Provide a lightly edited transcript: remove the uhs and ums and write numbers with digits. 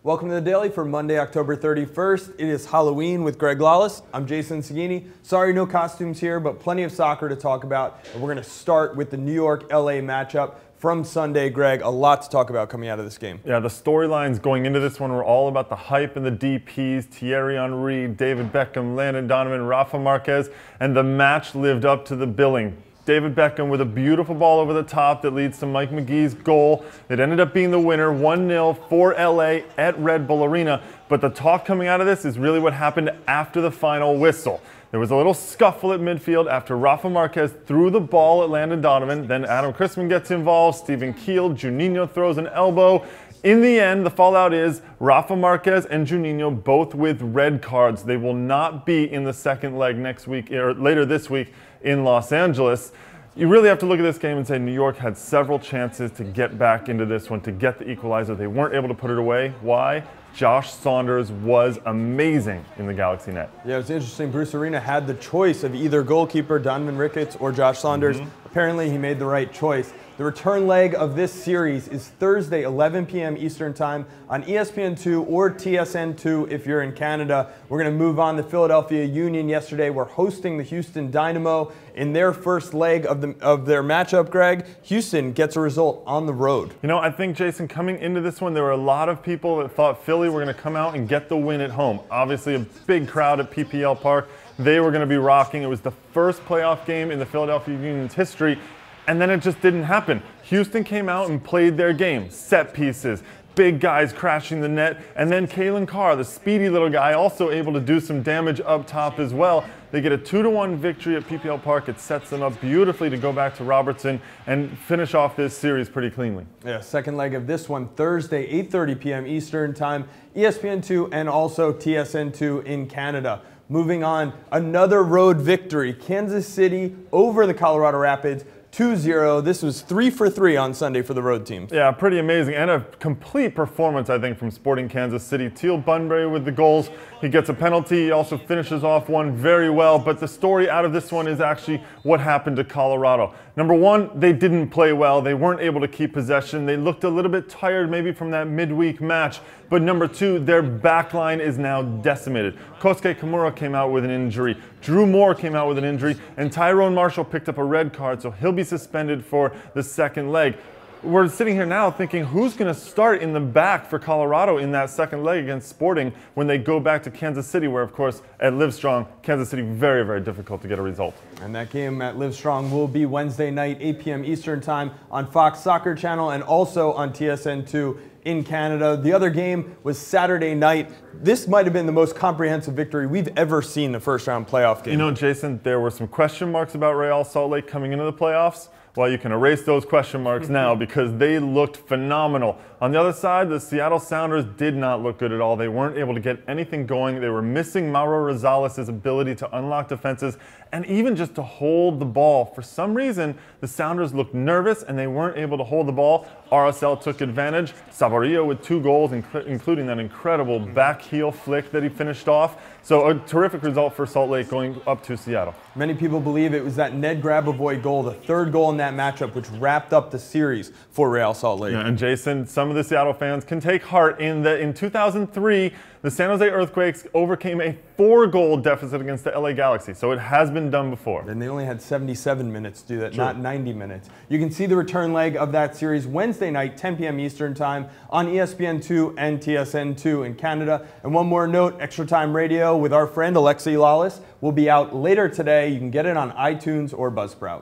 Welcome to the Daily for Monday, October 31st. It is Halloween with Greg Lawless. I'm Jason Segini. Sorry, no costumes here, but plenty of soccer to talk about. And we're going to start with the New York-LA matchup from Sunday. Greg, a lot to talk about coming out of this game. Yeah, the storylines going into this one were all about the hype and the DPs, Thierry Henry, David Beckham, Landon Donovan, Rafa Marquez, and the match lived up to the billing. David Beckham with a beautiful ball over the top that leads to Mike McGee's goal. It ended up being the winner, 1-0 for LA at Red Bull Arena. But the talk coming out of this is really what happened after the final whistle. There was a little scuffle at midfield after Rafa Marquez threw the ball at Landon Donovan. Then Adam Crispin gets involved, Stephen Keele, Juninho throws an elbow. In the end, the fallout is Rafa Marquez and Juninho both with red cards. They will not be in the second leg next week or later this week in Los Angeles. You really have to look at this game and say New York had several chances to get back into this one, to get the equalizer. They weren't able to put it away. Why? Josh Saunders was amazing in the Galaxy net. Yeah, it's interesting. Bruce Arena had the choice of either goalkeeper Donovan Ricketts or Josh Saunders. Apparently, he made the right choice. The return leg of this series is Thursday, 11 p.m. Eastern Time on ESPN2 or TSN2 if you're in Canada. We're going to move on. The Philadelphia Union yesterday were hosting the Houston Dynamo in their first leg of their matchup, Greg. Houston gets a result on the road. You know, I think, Jason, coming into this one, there were a lot of people that thought Philly were going to come out and get the win at home. Obviously, a big crowd at PPL Park. They were going to be rocking. It was the first playoff game in the Philadelphia Union's history. And then it just didn't happen. Houston came out and played their game. Set pieces, big guys crashing the net, and then Kalen Carr, the speedy little guy, also able to do some damage up top as well. They get a 2-1 victory at PPL Park. It sets them up beautifully to go back to Robertson and finish off this series pretty cleanly. Yeah, second leg of this one, Thursday, 8:30 p.m. Eastern Time, ESPN2 and also TSN2 in Canada. Moving on, another road victory. Kansas City over the Colorado Rapids. 2-0. This was 3 for 3 on Sunday for the road team. Yeah, pretty amazing. And a complete performance, I think, from Sporting Kansas City. Teal Bunbury with the goals. He gets a penalty. He also finishes off one very well. But the story out of this one is actually what happened to Colorado. Number one, they didn't play well. They weren't able to keep possession. They looked a little bit tired maybe from that midweek match. But number two, their back line is now decimated. Kosuke Kimura came out with an injury. Drew Moore came out with an injury. And Tyrone Marshall picked up a red card, so he'll be suspended for the second leg. We're sitting here now thinking, who's going to start in the back for Colorado in that second leg against Sporting when they go back to Kansas City, where, of course, at Livestrong, Kansas City, very, very difficult to get a result. And that game at Livestrong will be Wednesday night, 8 p.m. Eastern Time on Fox Soccer Channel and also on TSN2 in Canada. The other game was Saturday night. This might have been the most comprehensive victory we've ever seen in the first-round playoff game. You know, Jason, there were some question marks about Real Salt Lake coming into the playoffs. Well, you can erase those question marks now because they looked phenomenal. On the other side, the Seattle Sounders did not look good at all. They weren't able to get anything going. They were missing Mauro Rosales' ability to unlock defenses and even just to hold the ball. For some reason, the Sounders looked nervous and they weren't able to hold the ball. RSL took advantage. Saborio with 2 goals, including that incredible back heel flick that he finished off. So a terrific result for Salt Lake going up to Seattle. Many people believe it was that Ned Grabavoy goal, the third goal in that matchup, which wrapped up the series for Real Salt Lake. Yeah, and Jason, some of the Seattle fans can take heart in that in 2003, the San Jose Earthquakes overcame a 4-goal deficit against the LA Galaxy. So it has been done before. And they only had 77 minutes to do that, not 90 minutes. You can see the return leg of that series Wednesday night, 10 p.m. Eastern Time on ESPN2 and TSN2 in Canada. And one more note, Extra Time Radio with our friend Alexi Lawless will be out later today. You can get it on iTunes or Buzzsprout.